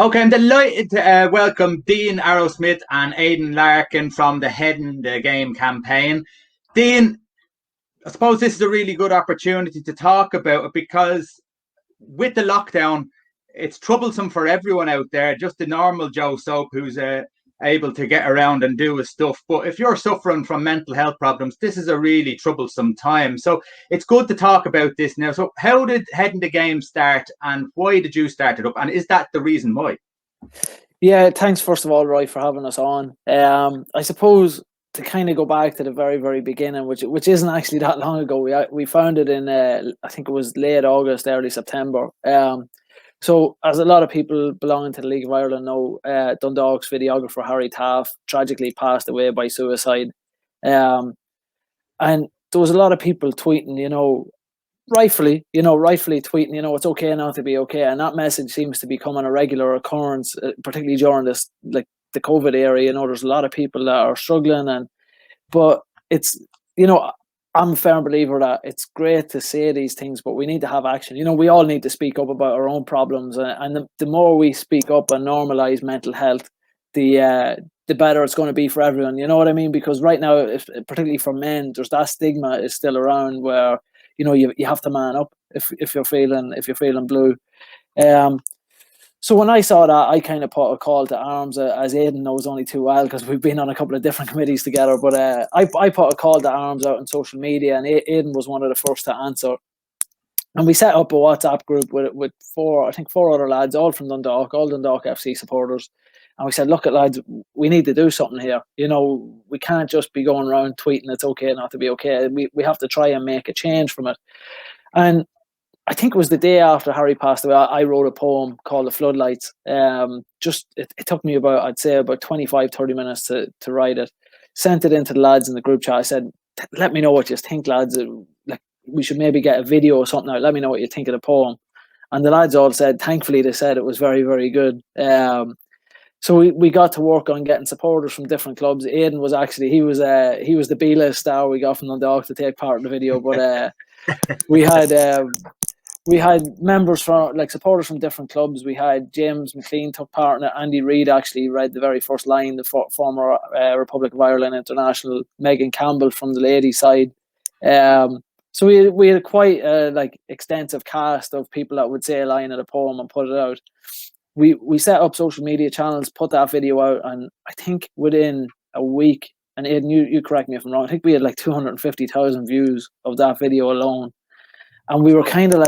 Okay, I'm delighted to welcome Dean Arrowsmith and Aidan Larkin from the Heading the Game campaign. Dean, I suppose this is a really good opportunity to talk about it because with the lockdown, it's troublesome for everyone out there, just the normal Joe Soap who's able to get around and do his stuff. But if you're suffering from mental health problems, this is a really troublesome time. So it's good to talk about this now. So how did Heading the Game start and why did you start it up? And is that the reason why? Yeah, thanks first of all, Roy, for having us on. I suppose to kind of go back to the very, very beginning, which isn't actually that long ago. We found it in I think it was late August, early September. So as a lot of people belonging to the League of Ireland know, Dundalk's videographer Harry Taff tragically passed away by suicide. Um, and there was a lot of people tweeting, rightfully tweeting, it's okay not to be okay. And that message seems to be becoming a regular occurrence, particularly during this, like the COVID era. There's a lot of people that are struggling, but it's, I'm a firm believer that it's great to say these things, but we need to have action. We all need to speak up about our own problems. And the more we speak up and normalize mental health, the better it's going to be for everyone. You know what I mean? Because right now, particularly for men, there's that stigma is still around where, you have to man up if you're feeling blue. So when I saw that, I kind of put a call to arms, as Aidan knows only too well because we've been on a couple of different committees together. But I put a call to arms out on social media, and Aidan was one of the first to answer. And we set up a WhatsApp group with four other lads, all from Dundalk, all Dundalk FC supporters. And we said, look at lads, we need to do something here. We can't just be going around tweeting it's okay not to be okay. We have to try and make a change from it. And I think it was the day after Harry passed away, I wrote a poem called The Floodlights. It took me about 25, 30 minutes to write it. Sent it into the lads in the group chat. I said, let me know what you think, lads. Like, we should maybe get a video or something out. Let me know what you think of the poem. And the lads all said, thankfully, they said it was very, very good. So we got to work on getting supporters from different clubs. Aidan was he was the B-list star we got from Dundalk to take part in the video. But we had members from supporters from different clubs. We had James McLean took part in it. Andy Reid actually read the very first line. The former Republic of Ireland international. Megan Campbell from the ladies' side. So we had quite a extensive cast of people that would say a line of the poem and put it out. We set up social media channels, put that video out, and I think within a week, and Aidan, you correct me if I'm wrong, I think we had 250,000 views of that video alone. And we were kind of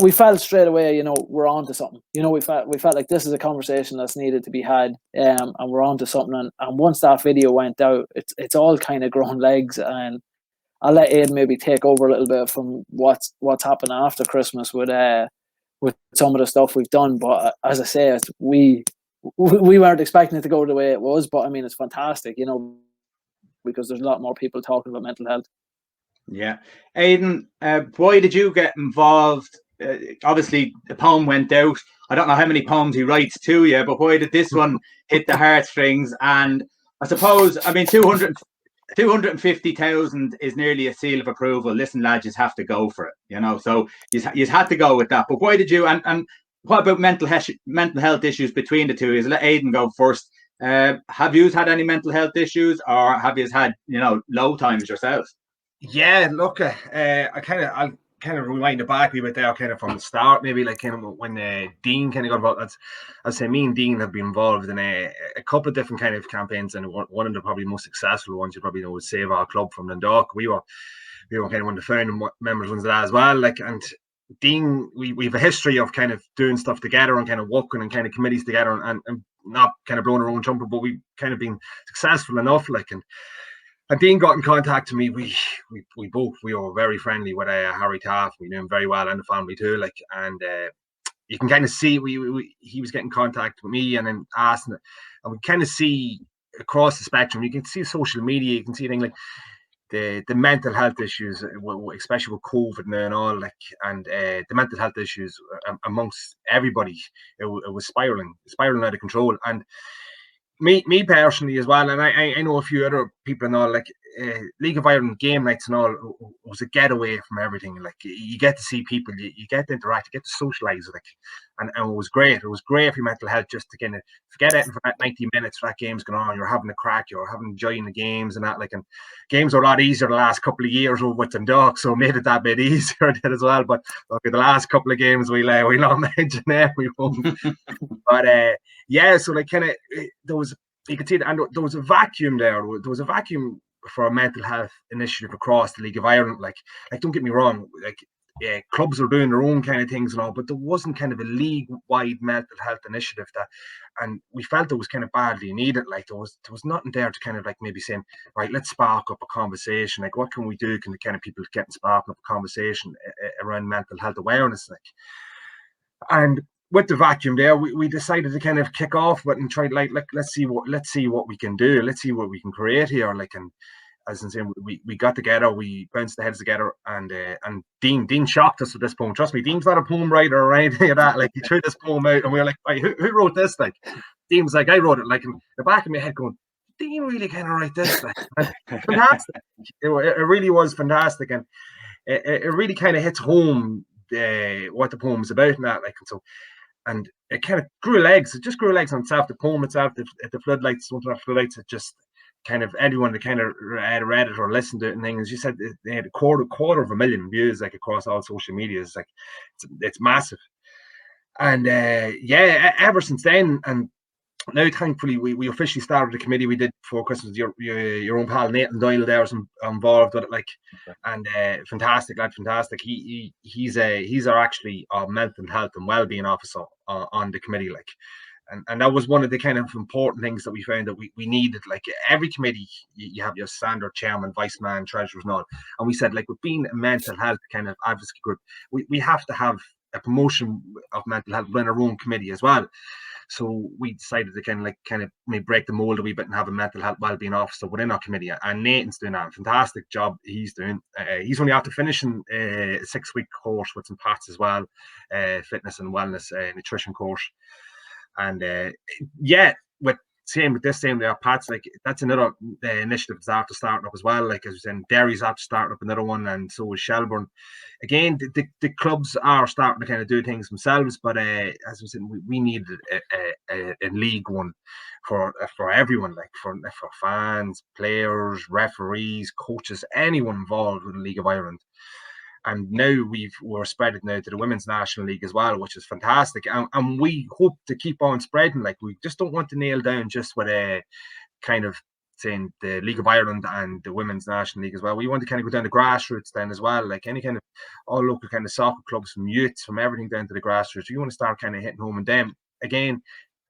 we felt straight away, we're on to something. We felt like this is a conversation that's needed to be had, and we're on to something. And once that video went out, it's all kind of grown legs. And I'll let Aidan maybe take over a little bit from what's happened after Christmas with some of the stuff we've done. But as I say, we weren't expecting it to go the way it was. But I mean, it's fantastic, because there's a lot more people talking about mental health. Yeah. Aidan, why did you get involved? Obviously, the poem went out. I don't know how many poems he writes to you, but why did this one hit the heartstrings? And I suppose, 250,000 is nearly a seal of approval. Listen, lads, you have to go for it, So you had to go with that. But why did you? And what about mental health issues between the two? Is let Aidan go first. Have you had any mental health issues, or have you had low times yourself? Yeah, look, I'll kind of rewind it back a bit there, kind of from the start, maybe when Dean kind of got involved. I'd say me and Dean have been involved in a couple of different kind of campaigns, and one of the probably most successful ones you probably know was Save Our Club from Dundalk. We were kind of one of the founding members of that as well. And Dean, we have a history of kind of doing stuff together and kind of working and kind of committees together and not kind of blowing our own trumpet, but we've kind of been successful enough, and Dean got in contact with me. We were very friendly with Harry Taff. We knew him very well and the family too. And you can kind of see he was getting in contact with me and then asking, and we kind of see across the spectrum. You can see social media. You can see things like the mental health issues, especially with COVID and all, and the mental health issues amongst everybody. It was spiraling out of control. And me personally as well, and I know a few other people and all, League of Ireland game nights and all was a getaway from everything. Like you get to see people, you get to interact, you get to socialise, like, and it was great. It was great for your mental health just to kind of forget it for that 90 minutes. That game's going on, you're having a crack, you're having enjoying the games and that. Like, and games are a lot easier the last couple of years over with Dundalk, so it made it that bit easier as well. But okay, the last couple of games we not mention them, we won't. But yeah, so like kind of there was. You could see that, and there was a vacuum there. There was a vacuum for a mental health initiative across the League of Ireland. Like don't get me wrong, like clubs are doing their own kind of things and all, but there wasn't kind of a league-wide mental health initiative that, and we felt it was kind of badly needed. Like there was nothing there to kind of like maybe saying, right, let's spark up a conversation. Like what can we do? Can the kind of people get sparking up a conversation around mental health awareness? Like, and with the vacuum there, we decided to kind of kick off with and try like let's see what we can do, let's see what we can create here. Like, and as I'm saying, we got together, we bounced the heads together, and Dean shocked us at this poem. Trust me, Dean's not a poem writer or anything like that. Like he threw this poem out, and we were like, hey, who wrote this? Like Dean was like, I wrote it. Like in the back of my head, going, Dean really kind of write this? Like, fantastic. It really was fantastic, and it really kind of hits home what the poem's about and that. Like, and so. And it kind of grew legs. It just grew legs on itself. The poem itself, the floodlights, something like floodlights, it just kind of anyone that kind of read it or listened to it and things. You said they had a quarter of a million views like across all social media. It's like it's massive. And yeah, ever since then, and now thankfully we officially started the committee we did before Christmas. Your own pal Nathan Doyle there was involved with it, like, and fantastic lad, fantastic. He's our actually our mental health and wellbeing officer on the committee, like, and that was one of the kind of important things that we found that we needed. Like every committee, you have your standard chairman, vice man, treasurers, and all, and we said like with being a mental health kind of advocacy group, we have to have a promotion of mental health within our own committee as well. So we decided to kind of maybe break the mold a wee bit and have a mental health wellbeing officer within our committee. And Nathan's doing that. Fantastic job he's doing. He's only after finishing a 6-week course with some PATs as well, fitness and wellness nutrition course. And yeah, with this same there, PATs, like that's another initiative that's after starting up as well. Like as we said, Derry's after starting up another one, and so is Shelbourne. Again, the clubs are starting to kind of do things themselves, but as we said, we need a league one for everyone, like for fans, players, referees, coaches, anyone involved with the League of Ireland. And now we're spreading now to the Women's National League as well, which is fantastic. And we hope to keep on spreading. Like we just don't want to nail down just with a kind of saying the League of Ireland and the Women's National League as well. We want to kind of go down the grassroots then as well, like any kind of all local kind of soccer clubs, from youths, from everything down to the grassroots. You want to start kind of hitting home, and then again,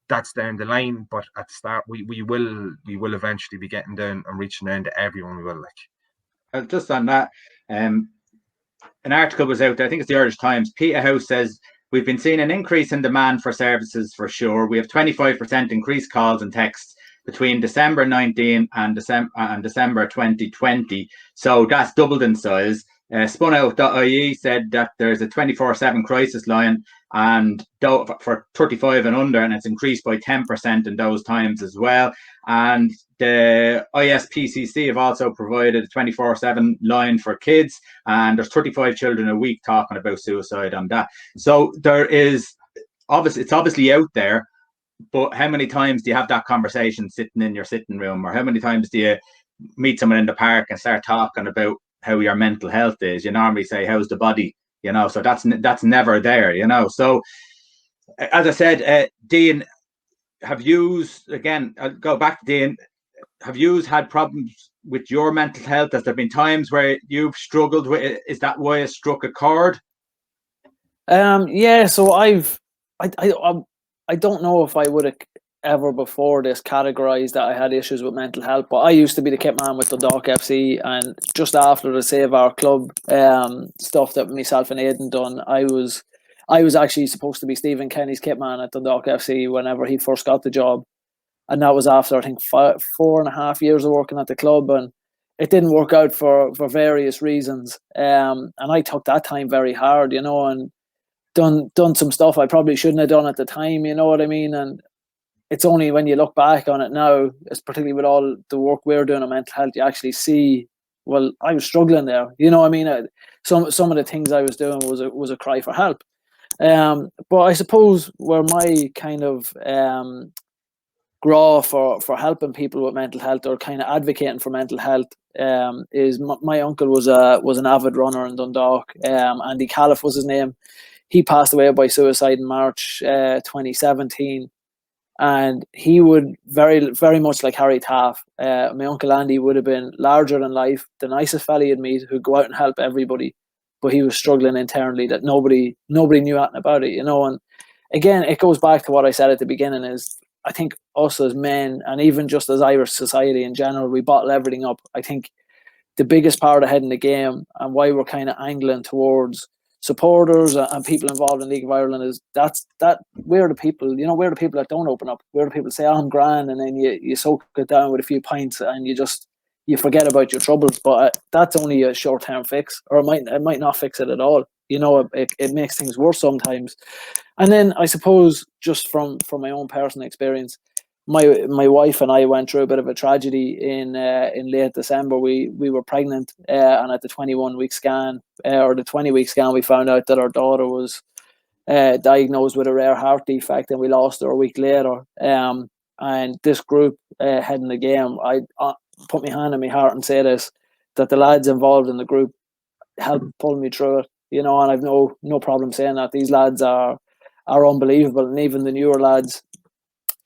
that's down the line. But at the start, we will eventually be getting down and reaching down to everyone. We will, like. Just on that, an article was out there, I think it's the Irish Times. Peterhouse says, we've been seeing an increase in demand for services for sure. We have 25% increased calls and texts between December 19 and December 2020. So that's doubled in size. Spunout.ie said that there's a 24/7 crisis line and for 35 and under, and it's increased by 10% in those times as well. And the ISPCC have also provided a 24/7 line for kids, and there's 35 children a week talking about suicide on that. So it's obviously out there, but how many times do you have that conversation sitting in your sitting room, or how many times do you meet someone in the park and start talking about how your mental health is? You normally say, how's the body? You know, so that's never there, you know. So as I said, Dean, have you, again, I'll go back to Dean, have you had problems with your mental health? Has there been times where you've struggled with it? Is that why it struck a chord? Yeah, so I don't know if I would have ever before this categorized that I had issues with mental health, but I used to be the kit man with the Dundalk FC, and just after the Save Our Club stuff that myself and Aidan done, I was actually supposed to be Stephen Kenny's kit man at the Dundalk FC whenever he first got the job, and that was after I think 4.5 years of working at the club, and it didn't work out for various reasons, and I took that time very hard, and done some stuff I probably shouldn't have done at the time, you know what I mean? And it's only when you look back on it now, it's particularly with all the work we're doing on mental health, you actually see, well, I was struggling there. You know what I mean? Some of the things I was doing was a cry for help. But I suppose where my kind of grow for helping people with mental health, or kind of advocating for mental health, is my uncle was an avid runner in Dundalk. Andy Califf was his name. He passed away by suicide in March 2017. And he would very, very much like Harry Taff. My uncle Andy would have been larger than life, the nicest fella you'd meet, who'd go out and help everybody, but he was struggling internally that nobody knew anything about it, you know. And again, it goes back to what I said at the beginning: is I think us as men, and even just as Irish society in general, we bottle everything up. I think the biggest part of heading the game, and why we're kind of angling towards supporters and people involved in League of Ireland, is that we're the people, you know, we're the people that don't open up. We're the people that say, oh, I'm grand, and then you soak it down with a few pints and you forget about your troubles. But that's only a short-term fix, or it might not fix it at all. You know, it makes things worse sometimes. And then I suppose, just from my own personal experience, my wife and I went through a bit of a tragedy in late December. We were pregnant, and at the 21-week scan, or the 20-week scan, we found out that our daughter was diagnosed with a rare heart defect, and we lost her a week later. And this group, heading the game, I put my hand on my heart and say this, that the lads involved in the group helped pull me through it, you know. And I've no problem saying that. These lads are unbelievable, and even the newer lads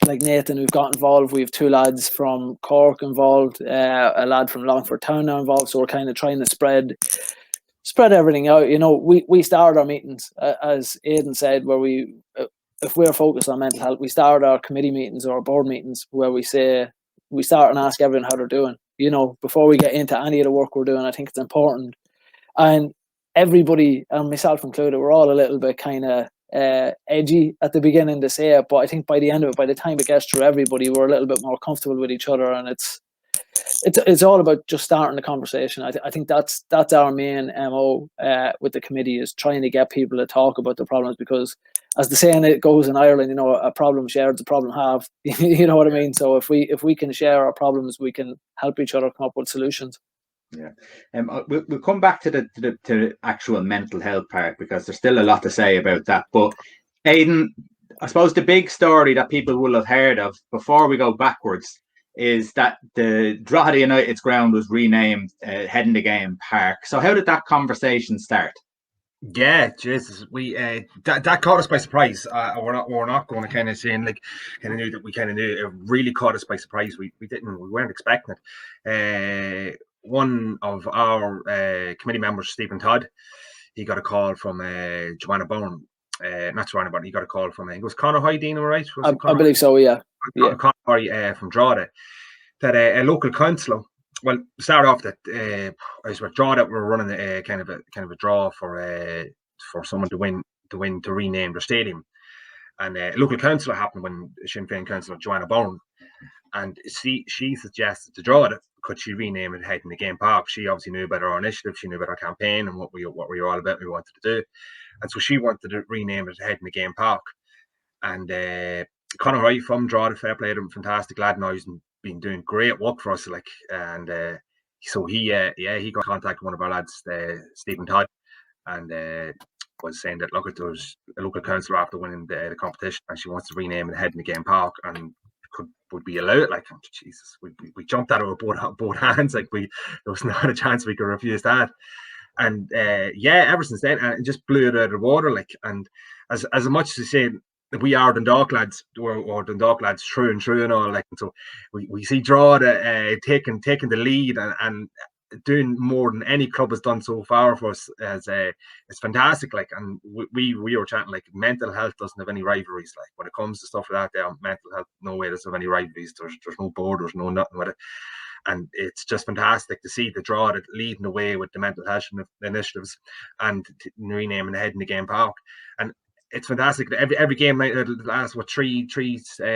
like Nathan who've got involved. We have two lads from Cork involved, a lad from Longford Town now involved. So we're kind of trying to spread everything out. You know, we start our meetings, as Aidan said, where if we're focused on mental health, we start our committee meetings or our board meetings where we start and ask everyone how they're doing. You know, before we get into any of the work we're doing, I think it's important. And everybody, and myself included, we're all a little bit kind of edgy at the beginning to say it, but I think by the end of it, by the time it gets through everybody, we're a little bit more comfortable with each other, and it's all about just starting the conversation. I think that's our main MO with the committee, is trying to get people to talk about the problems, because as the saying it goes in Ireland, you know, a problem shared is a problem halved. You know what I mean? So if we can share our problems, we can help each other come up with solutions. Yeah, we'll come back to the actual mental health part, because there's still a lot to say about that. But Aidan, I suppose the big story that people will have heard of before we go backwards is that the Drogheda United's ground was renamed Heading the Game Park. So how did that conversation start? Yeah, Jesus, we that caught us by surprise. We're not going to kind of saying like kind of knew that we kind of knew. It really caught us by surprise. We weren't expecting it. One of our committee members, Stephen Todd, he got a call from Joanna Bone. Not Joanna Bone. He got a call from, I think it was Conor Hyde, right? I believe so. Yeah. Conor from Drogheda, that a local council. Well, start off that I was with Drogheda. We're running a kind of a draw for someone to win to rename their stadium, and a local councillor happened when Sinn Féin councillor Joanna Byrne, and she suggested to Drogheda, could she rename it Heading the Game Park? She obviously knew about our initiative, she knew about our campaign and what we were all about, we wanted to do, and so she wanted to rename it Heading the Game Park. And Conor Wright from Drogheda, fair play to him, fantastic lad, now he's been doing great work for us, like, and so he got in contact with one of our lads, Stephen Todd, and was saying that, look, there was a local councillor after winning the competition, and she wants to rename it Heading the Game Park, and would be allowed. Like, oh, Jesus, we jumped at it with both hands. Like, there was not a chance we could refuse that. And ever since then, it just blew it out of the water. Like, and as much as I say, we are Dundalk lads, or Dundalk lads true and true and all. Like, and so we see Drogheda taking the lead and doing more than any club has done so far for us. It's fantastic. Like, and we were chatting, like, mental health doesn't have any rivalries. Like, when it comes to stuff like that, mental health, no way does have any rivalries. There's no borders, no nothing with it. And it's just fantastic to see the Drogheda leading the way with the mental health initiatives and renaming Heading the Game Park. And it's fantastic. Every game night, the last three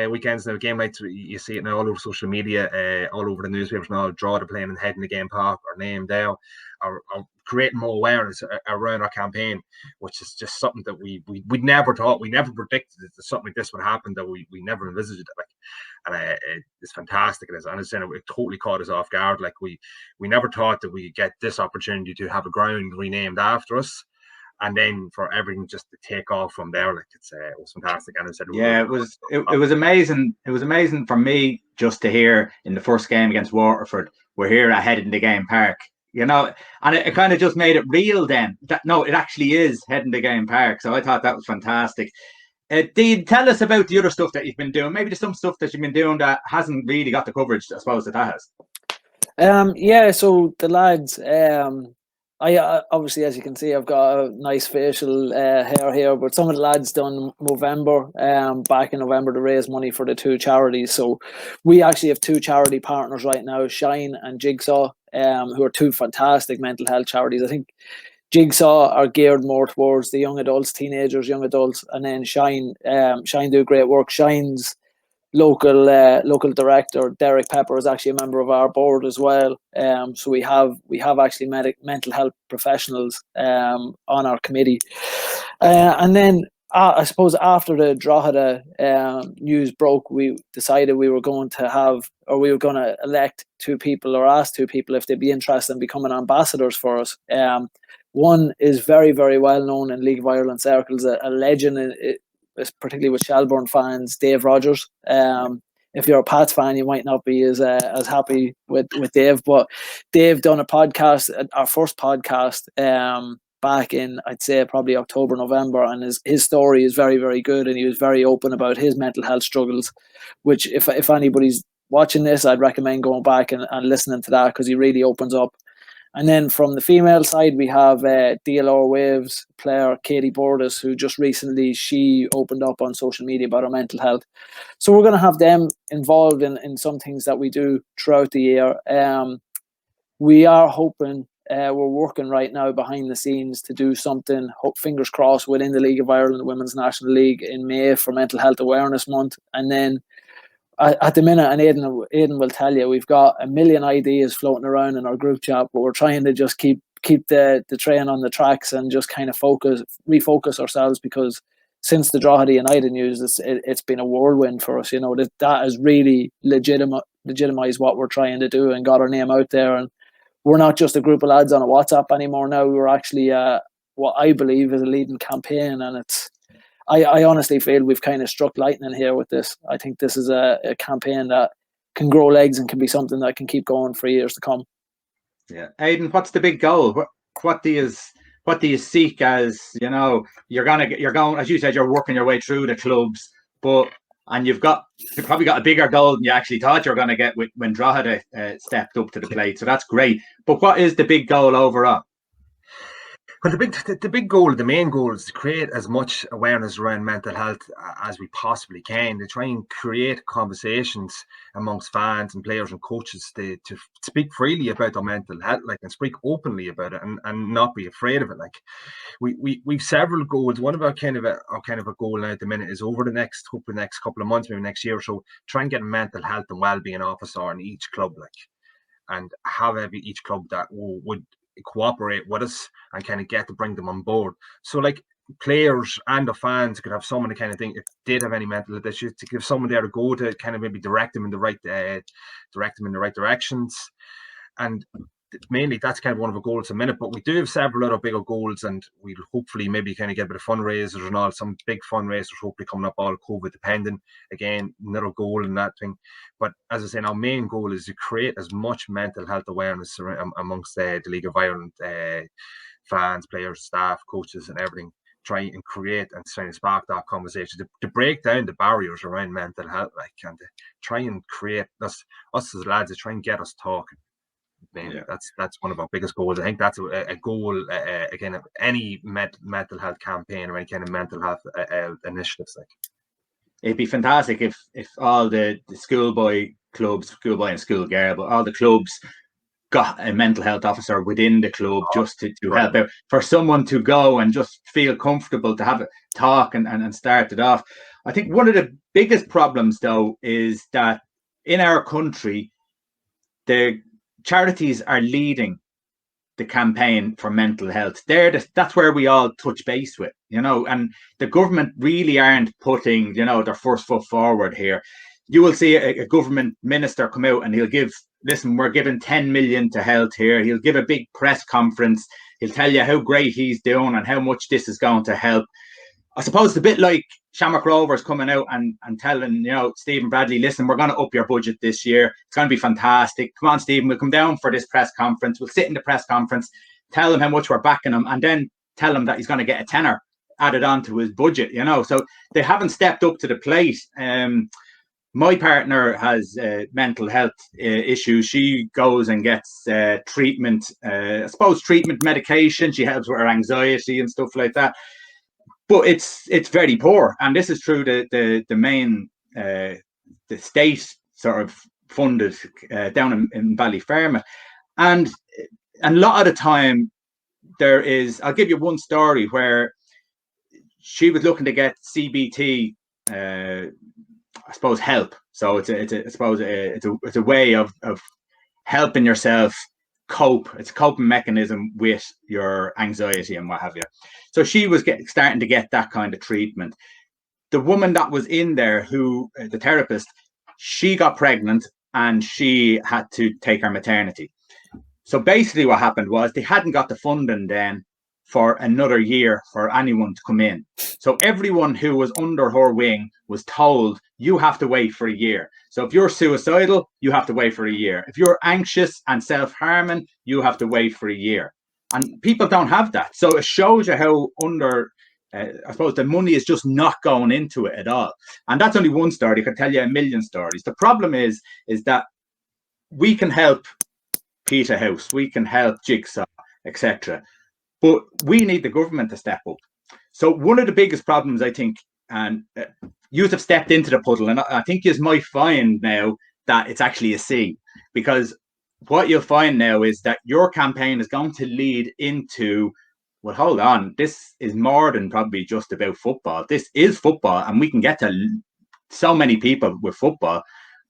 weekends now, game nights, you see it now all over social media, all over the newspapers now. Drogheda playing and Heading the Game Park, our name there, our creating more awareness around our campaign, which is just something that we never thought, we never predicted that something like this would happen, that we never envisaged it. Like, and it's fantastic. And as I said, it totally caught us off guard. Like we never thought that we'd get this opportunity to have a ground renamed after us, and then for everything just to take off from there. Like it was fantastic. And I said, it was amazing. It was amazing for me just to hear in the first game against Waterford, we're here at Head in the Game Park, you know, and it kind of just made it real then. That no, it actually is Head in the Game Park. So I thought that was fantastic. Dean, tell us about the other stuff that you've been doing. Maybe there's some stuff that you've been doing that hasn't really got the coverage, I suppose, that has. Yeah, so the lads, I obviously, as you can see, I've got a nice facial hair here, but some of the lads done Movember, back in November, to raise money for the 2 charities. So we actually have 2 charity partners right now, Shine and Jigsaw, who are 2 fantastic mental health charities. I think Jigsaw are geared more towards the young adults, teenagers, young adults, and then Shine do great work. Shine's local director Derek Pepper is actually a member of our board as well. So we have actually mental health professionals on our committee, and then I suppose after the Drogheda news broke, we decided we were going to elect 2 people, or ask 2 people if they'd be interested in becoming ambassadors for us. One is very, very well known in League of Ireland circles, a legend, particularly with Shelbourne fans, Dave Rogers. If you're a Pats fan, you might not be as happy with Dave, but Dave done a podcast, our first podcast, back in, I'd say, probably October, November, and his story is very, very good, and he was very open about his mental health struggles, which if anybody's watching this, I'd recommend going back and listening to that, because he really opens up. And then from the female side, we have DLR Waves player Katie Bordas, who just recently, she opened up on social media about her mental health. So we're going to have them involved in some things that we do throughout the year. We are hoping, we're working right now behind the scenes to do something, fingers crossed, within the League of Ireland Women's National League in May for Mental Health Awareness Month. And then at the minute, and Aidan will tell you, we've got a million ideas floating around in our group chat, but we're trying to just keep the train on the tracks and just kind of refocus ourselves, because since the Drogheda United news, it's been a whirlwind for us. You know, that has really legitimized what we're trying to do and got our name out there. And we're not just a group of lads on a WhatsApp anymore now. We're actually what I believe is a leading campaign, and I honestly feel we've kind of struck lightning here with this. I think this is a campaign that can grow legs and can be something that can keep going for years to come. Yeah, Aidan, what's the big goal? What do you seek? As you know, you're going, as you said, you're working your way through the clubs, and you've probably got a bigger goal than you actually thought you were going to get when Drogheda stepped up to the plate. So that's great. But what is the big goal overall? Well, the big goal, the main goal, is to create as much awareness around mental health as we possibly can, to try and create conversations amongst fans and players and coaches to speak freely about their mental health, like, and speak openly about it, and not be afraid of it. Like, we've several goals. One of our kind of a goal now at the minute is over the next couple of months, maybe next year or so, try and get a mental health and well-being officer in each club, like, and have each club that would cooperate with us and kind of get to bring them on board. So, like, players and the fans could have someone to kind of think, if they have any mental health issues, to give someone there to go to kind of maybe direct them in the right directions. And mainly that's kind of one of the goals at the minute. But we do have several other bigger goals, and we'll hopefully maybe kind of get a bit of fundraisers and all, some big fundraisers hopefully coming up, all COVID dependent. Again, another goal in that thing. But as I say, our main goal is to create as much mental health awareness amongst the League of Ireland fans, players, staff, coaches, and everything. Try and create and try and spark that conversation to break down the barriers around mental health, like, and to try and create us as lads, to try and get us talking. Yeah. That's one of our biggest goals. I think that's a goal again of any mental health campaign or any kind of mental health initiatives. Like, it'd be fantastic if all the schoolboy and schoolgirl, but all the clubs got a mental health officer within the club, just to help out, for someone to go and just feel comfortable to have a talk and start it off. I think one of the biggest problems, though, is that in our country, the charities are leading the campaign for mental health. That's where we all touch base with, and the government really aren't putting, their first foot forward here. You will see a government minister come out and he'll listen, we're giving 10 million to health here. He'll give a big press conference. He'll tell you how great he's doing and how much this is going to help. I suppose it's a bit like Shamrock Rovers coming out and telling, Stephen Bradley, listen, we're going to up your budget this year. It's going to be fantastic. Come on, Stephen, we'll come down for this press conference. We'll sit in the press conference, tell him how much we're backing him, and then tell him that he's going to get a tenner added on to his budget, So they haven't stepped up to the plate. My partner has mental health issues. She goes and gets treatment, treatment medication. She helps with her anxiety and stuff like that. But it's very poor, and this is through the main the state sort of funded down in Ballyfermot, and a lot of the time there is. I'll give you one story where she was looking to get CBT, help. So it's a way of helping yourself cope. It's a coping mechanism with your anxiety and what have you. So she was starting to get that kind of treatment. The woman that was in there, the therapist, she got pregnant and she had to take her maternity. So basically what happened was they hadn't got the funding then for another year for anyone to come in. So everyone who was under her wing was told, you have to wait for a year. So if you're suicidal, you have to wait for a year. If you're anxious and self-harming, you have to wait for a year. And people don't have that. So it shows you how the money is just not going into it at all. And that's only one story. I could tell you a million stories. The problem is that we can help Peterhouse, we can help Jigsaw, etc. But we need the government to step up. So one of the biggest problems, I think, and you have stepped into the puddle, and I think you might find now that it's actually a C, because what you'll find now is that your campaign is going to lead into, well, hold on, this is more than probably just about football. This is football, and we can get to so many people with football.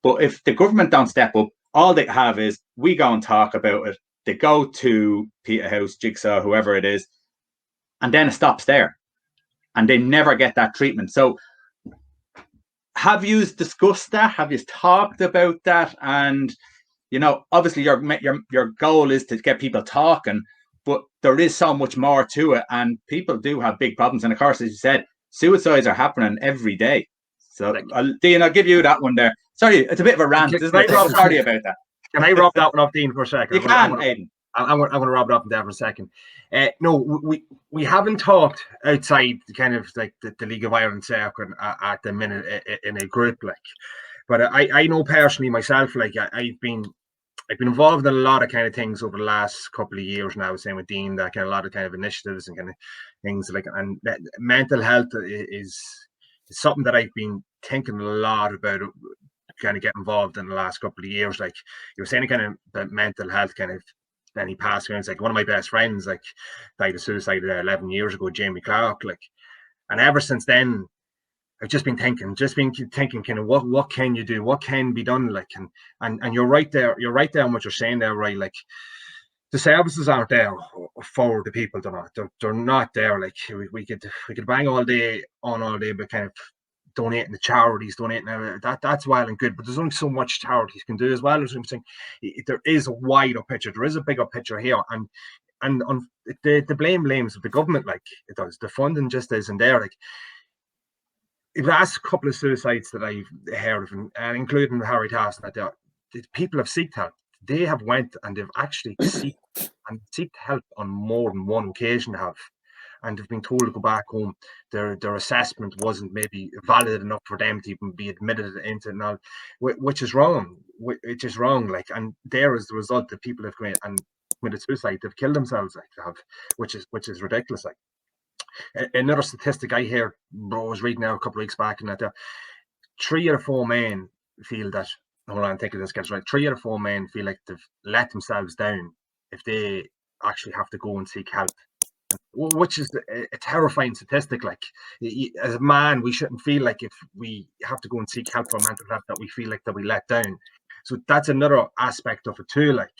But if the government don't step up, all they have is we go and talk about it. They go to Peterhouse, Jigsaw, whoever it is, and then it stops there. And they never get that treatment. So have you discussed that? Have you talked about that? And obviously your goal is to get people talking, but there is so much more to it, and people do have big problems. And of course, as you said, suicides are happening every day. So Dean, I'll give you that one there. Sorry, it's a bit of a rant, isn't it? Sorry about that. Can I rob that one off, Dean, for a second? You can, Aidan. I'm going to rob it up there for a second. No, we haven't talked outside the kind of like the League of Ireland circuit at the minute in a group like. But I know personally myself, like I've been involved in a lot of kind of things over the last couple of years now. Same with Dean, that kind of a lot of kind of initiatives and kind of things like, and mental health is something that I've been thinking a lot about. Kind of get involved in the last couple of years. Like you were saying, kind of the mental health kind of. Then he passed away. It's like one of my best friends, like died of suicide 11 years ago, Jamie Clark. Like, and ever since then, I've just been thinking, kind of what can you do? What can be done? Like, and you're right there. You're right there on what you're saying there, right? Like, the services aren't there for the people. They're not there. Like we could bang all day, but kind of donating to charities, that's well and good, but there's only so much charities can do as well. As I'm saying, there is a wider picture, there is a bigger picture here, and on the blame blames of the government, like it does. The funding just isn't there. Like the last couple of suicides that I've heard of, and including Harry Tass, that the people have sought help. They have went and they've actually sought help on more than one occasion. And have been told to go back home. Their assessment wasn't maybe valid enough for them to even be admitted into it now, which is wrong. Which is wrong. Like, and there is the result that people have committed suicide. They've killed themselves. Like, which is ridiculous. Like, another statistic I heard, I was reading now a couple of weeks back, and that 3 out of 4 men feel that. Hold on, I'm thinking this gets right. 3 out of 4 men feel like they've let themselves down if they actually have to go and seek help. Which is a terrifying statistic. Like, as a man, we shouldn't feel like if we have to go and seek help for mental health that we feel like that we let down. So that's another aspect of it too. Like,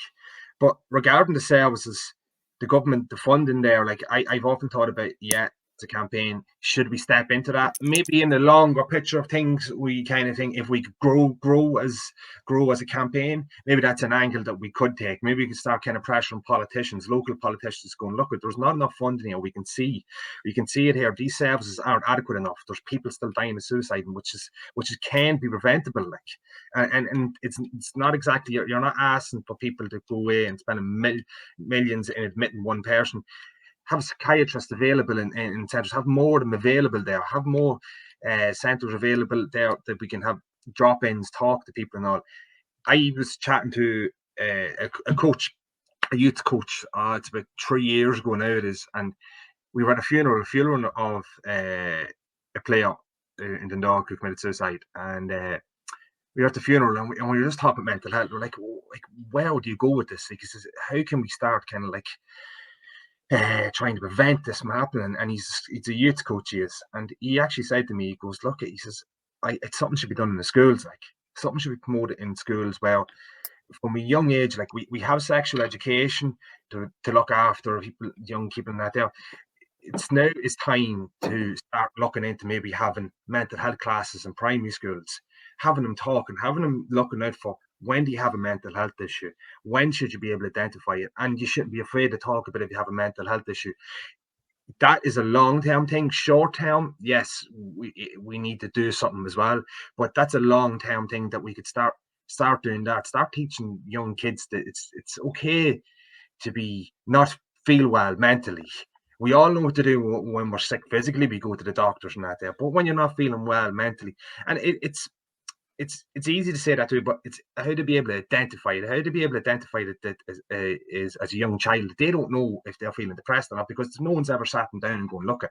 but regarding the services, the government, the funding there, like I've often thought about, yeah, it's a campaign. Should we step into that? Maybe in the longer picture of things, we kind of think if we could grow as a campaign, maybe that's an angle that we could take. Maybe we could start kind of pressuring politicians, local politicians, going, look, there's not enough funding here. We can see it here. These services aren't adequate enough. There's people still dying of suicide, which can be preventable. Like, and it's not exactly, you're not asking for people to go away and spend millions in admitting one person. Have psychiatrists available in centres, have more of them available there, have more centres available there that we can have drop-ins, talk to people and all. I was chatting to a coach, a youth coach, it's about 3 years ago now it is, and we were at a funeral of a player in Dundalk who committed suicide, and we were at the funeral and we were just talking about mental health. We're like, where do you go with this? Like, he says, how can we start kind of like trying to prevent this from happening? And he's a youth coach, he is, and he actually said to me, he goes, look, he says, it's something should be done in the schools, like something should be promoted in schools where from a young age, like we have sexual education to look after people, young people and that there. It's time to start looking into maybe having mental health classes in primary schools, having them talking, having them looking out for, when do you have a mental health issue? When should you be able to identify it? And you shouldn't be afraid to talk about it if you have a mental health issue. That is a long-term thing. Short-term, yes, we need to do something as well, but that's a long-term thing that we could start doing that. Start teaching young kids that it's okay to be not feel well mentally. We all know what to do when we're sick physically. We go to the doctors and that there. But when you're not feeling well mentally, and it's easy to say that too, but it's how to be able to identify it. How to be able to identify that is as a young child. They don't know if they're feeling depressed or not, because no one's ever sat them down and going, look,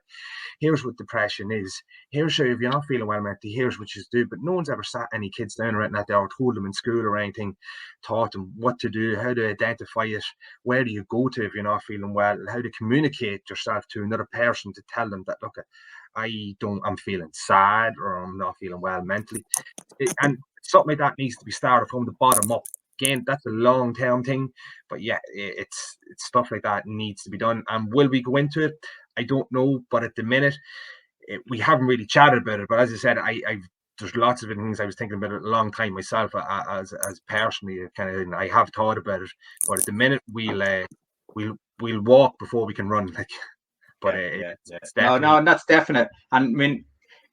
here's what depression is. Here's how, if you're not feeling well mentally, here's what you do. But no one's ever sat any kids down right now or told them in school or anything, taught them what to do, how to identify it, where do you go to if you're not feeling well, how to communicate yourself to another person to tell them that, look, I'm feeling sad or I'm not feeling well mentally. And something like that needs to be started from the bottom up. Again, that's a long-term thing, but yeah, it's stuff like that needs to be done. And will we go into it? I don't know, but at the minute, we haven't really chatted about it. But as I said, there's lots of things I was thinking about it a long time myself, as personally, kind of, I have thought about it. But at the minute, we'll walk before we can run, like. But it's no, and that's definite. And I mean,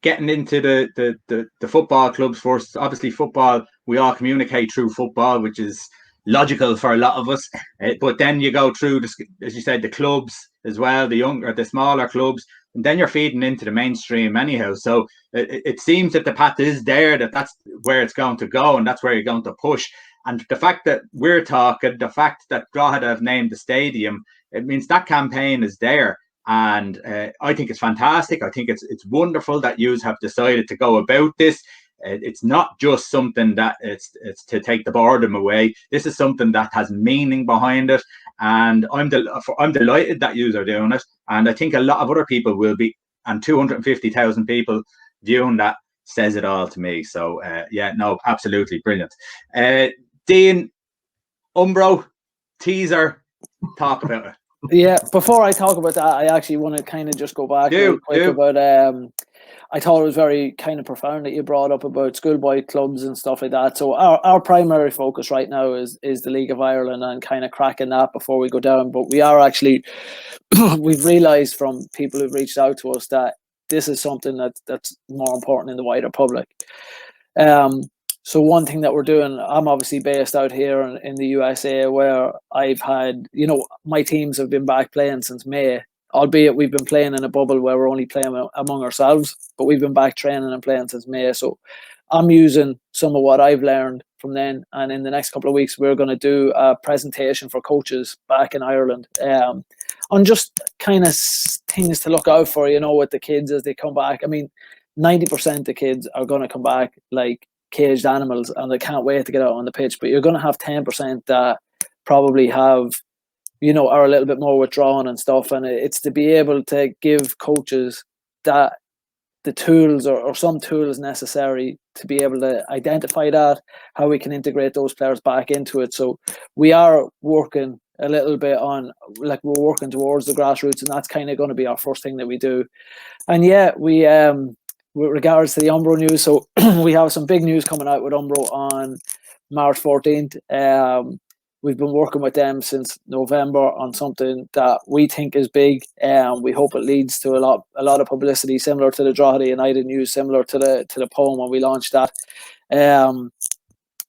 getting into the football clubs first, obviously football, we all communicate through football, which is logical for a lot of us. But then you go through, as you said, the clubs as well, the smaller clubs, and then you're feeding into the mainstream anyhow. So it seems that the path is there, that's where it's going to go, and that's where you're going to push. And the fact that we're talking, the fact that Drogheda have named the stadium, it means that campaign is there. And I think it's fantastic. I think it's wonderful that you have decided to go about this. It's not just something that it's to take the boredom away. This is something that has meaning behind it, and I'm delighted that you are doing it. And I think a lot of other people will be, and 250,000 people viewing that says it all to me. So yeah, no, absolutely brilliant. Dean, Umbral, teaser, talk about it. Yeah, before I talk about that, I actually want to kind of just go back real quick about I thought it was very kind of profound that you brought up about schoolboy clubs and stuff like that. So our primary focus right now is the League of Ireland and kind of cracking that before we go down. But we are actually, we've realised from people who've reached out to us that this is something that's more important in the wider public. So one thing that we're doing, I'm obviously based out here in the USA, where I've had, my teams have been back playing since May, albeit we've been playing in a bubble where we're only playing among ourselves, but we've been back training and playing since May. So I'm using some of what I've learned from then. And in the next couple of weeks, we're going to do a presentation for coaches back in Ireland on just kind of things to look out for, with the kids as they come back. I mean, 90% of kids are going to come back like caged animals and they can't wait to get out on the pitch, but you're going to have 10% that probably have, are a little bit more withdrawn and stuff. And it's to be able to give coaches that the tools or some tools necessary to be able to identify that, how we can integrate those players back into it. So we are working a little bit on, like, we're working towards the grassroots, and that's kind of going to be our first thing that we do. And yeah, we with regards to the Umbral news, so we have some big news coming out with Umbral on March 14th. We've been working with them since November on something that we think is big, and we hope it leads to a lot of publicity, similar to the Drogheda United news, similar to the poem when we launched that. And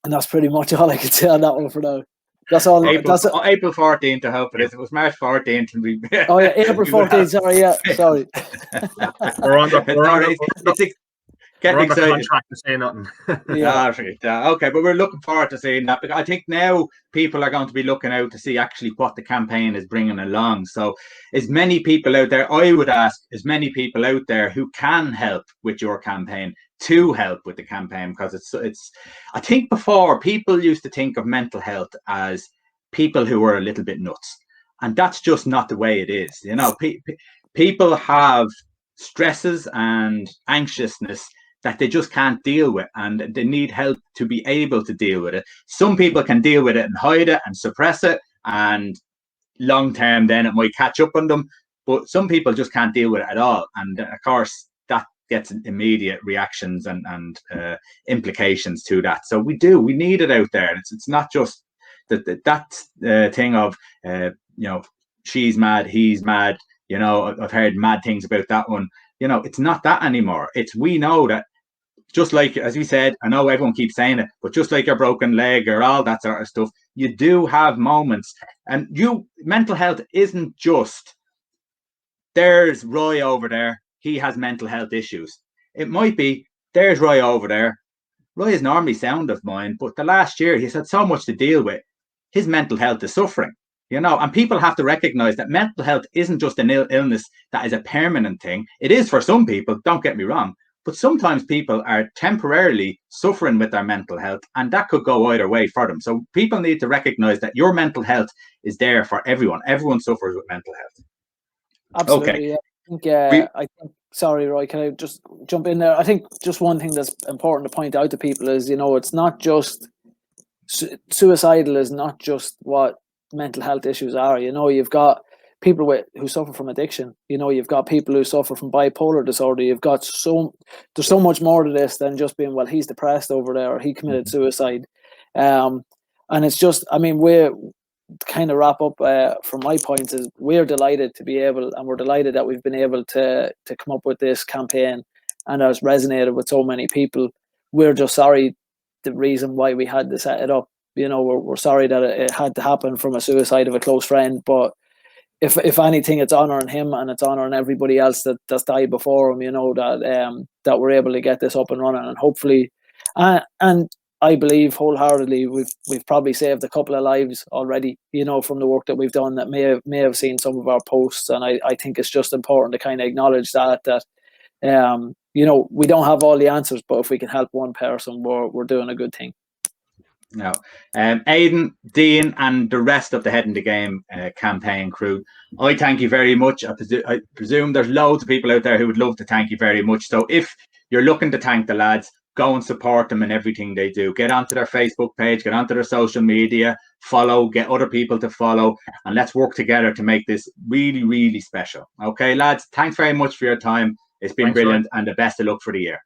that's pretty much all I can say on that one for now. That's all. April 14th, I hope it is. It was March 14th. And we, oh yeah, April 14th. Sorry, yeah, sorry. We're on the getting excited. Contract to say nothing. Okay, but we're looking forward to seeing that, because I think now people are going to be looking out to see actually what the campaign is bringing along. So as many people out there, I would ask as many people out there who can help with your campaign to help with the campaign, because it's I think before people used to think of mental health as people who were a little bit nuts, and that's just not the way it is. You know, people have stresses and anxiousness that they just can't deal with, and they need help to be able to deal with it. Some people can deal with it and hide it and suppress it, and long term then it might catch up on them, but some people just can't deal with it at all, and of course that gets immediate reactions and implications to that. So we need it out there. It's not just that thing of you know, she's mad, he's mad, you know, I've heard mad things about that one. You know, it's not that anymore. It's, we know that, just like, as we said, I know everyone keeps saying it, but just like your broken leg or all that sort of stuff, you do have moments. And mental health isn't just, there's Roy over there, he has mental health issues. It might be, there's Roy over there. Roy is normally sound of mind, but the last year he's had so much to deal with. His mental health is suffering, you know, and people have to recognize that mental health isn't just an illness that is a permanent thing. It is for some people, don't get me wrong, but sometimes people are temporarily suffering with their mental health, and that could go either way for them. So people need to recognize that your mental health is there for everyone. Everyone suffers with mental health. Absolutely. Okay. I think, sorry, Roy, can I just jump in there? I think just one thing that's important to point out to people is, you know, it's not just suicidal is not just what mental health issues are. You know, you've got people who suffer from addiction. You know, you've got people who suffer from bipolar disorder. You've got there's so much more to this than just being, well, he's depressed over there or he committed suicide. And it's just, I mean, we're kind of wrap up from my point is we're delighted to be able, and we're delighted that we've been able to come up with this campaign, and it's resonated with so many people. We're just sorry the reason why we had to set it up. You know, we're sorry that it had to happen from a suicide of a close friend, but if anything, it's honouring him and it's honouring everybody else that's died before him, you know, that we're able to get this up and running, and hopefully, and I believe wholeheartedly we've probably saved a couple of lives already, you know, from the work that we've done that may have seen some of our posts, and I think it's just important to kind of acknowledge that you know, we don't have all the answers, but if we can help one person, we're doing a good thing. No, Aidan, Dean, and the rest of the Head in the Game campaign crew, I thank you very much. I presume there's loads of people out there who would love to thank you very much. So if you're looking to thank the lads, go and support them in everything they do. Get onto their Facebook page, get onto their social media, follow, get other people to follow, and let's work together to make this really, really special. Okay, lads, thanks very much for your time. It's been brilliant, and the best of luck for the year.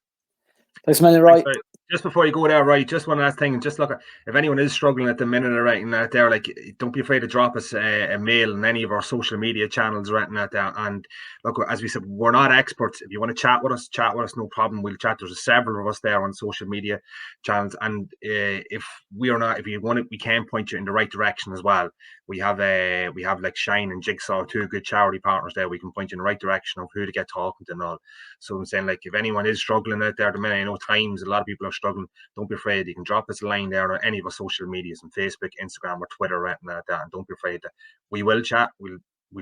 Thanks, man. Right. Just before you go there, right, just one last thing. Just look, if anyone is struggling at the minute or anything out there, like, don't be afraid to drop us a mail on any of our social media channels or anything like that. And look, as we said, we're not experts. If you want to chat with us, no problem. We'll chat. There's several of us there on social media channels, and if you want it, we can point you in the right direction as well. We have like Shine and Jigsaw, two good charity partners there. We can point you in the right direction of who to get talking to and all. So I'm saying, like, if anyone is struggling out there at the minute, I know times a lot of people are struggling. Don't be afraid. You can drop us a line there on any of our social medias on Facebook, Instagram, or Twitter, or anything like that. And don't be afraid that we will chat. We'll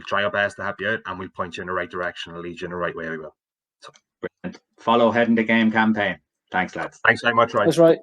try our best to help you out, and we'll point you in the right direction and lead you in the right way. We will. So, follow Head in the Game campaign. Thanks, lads. Thanks very much, Roy. That's right.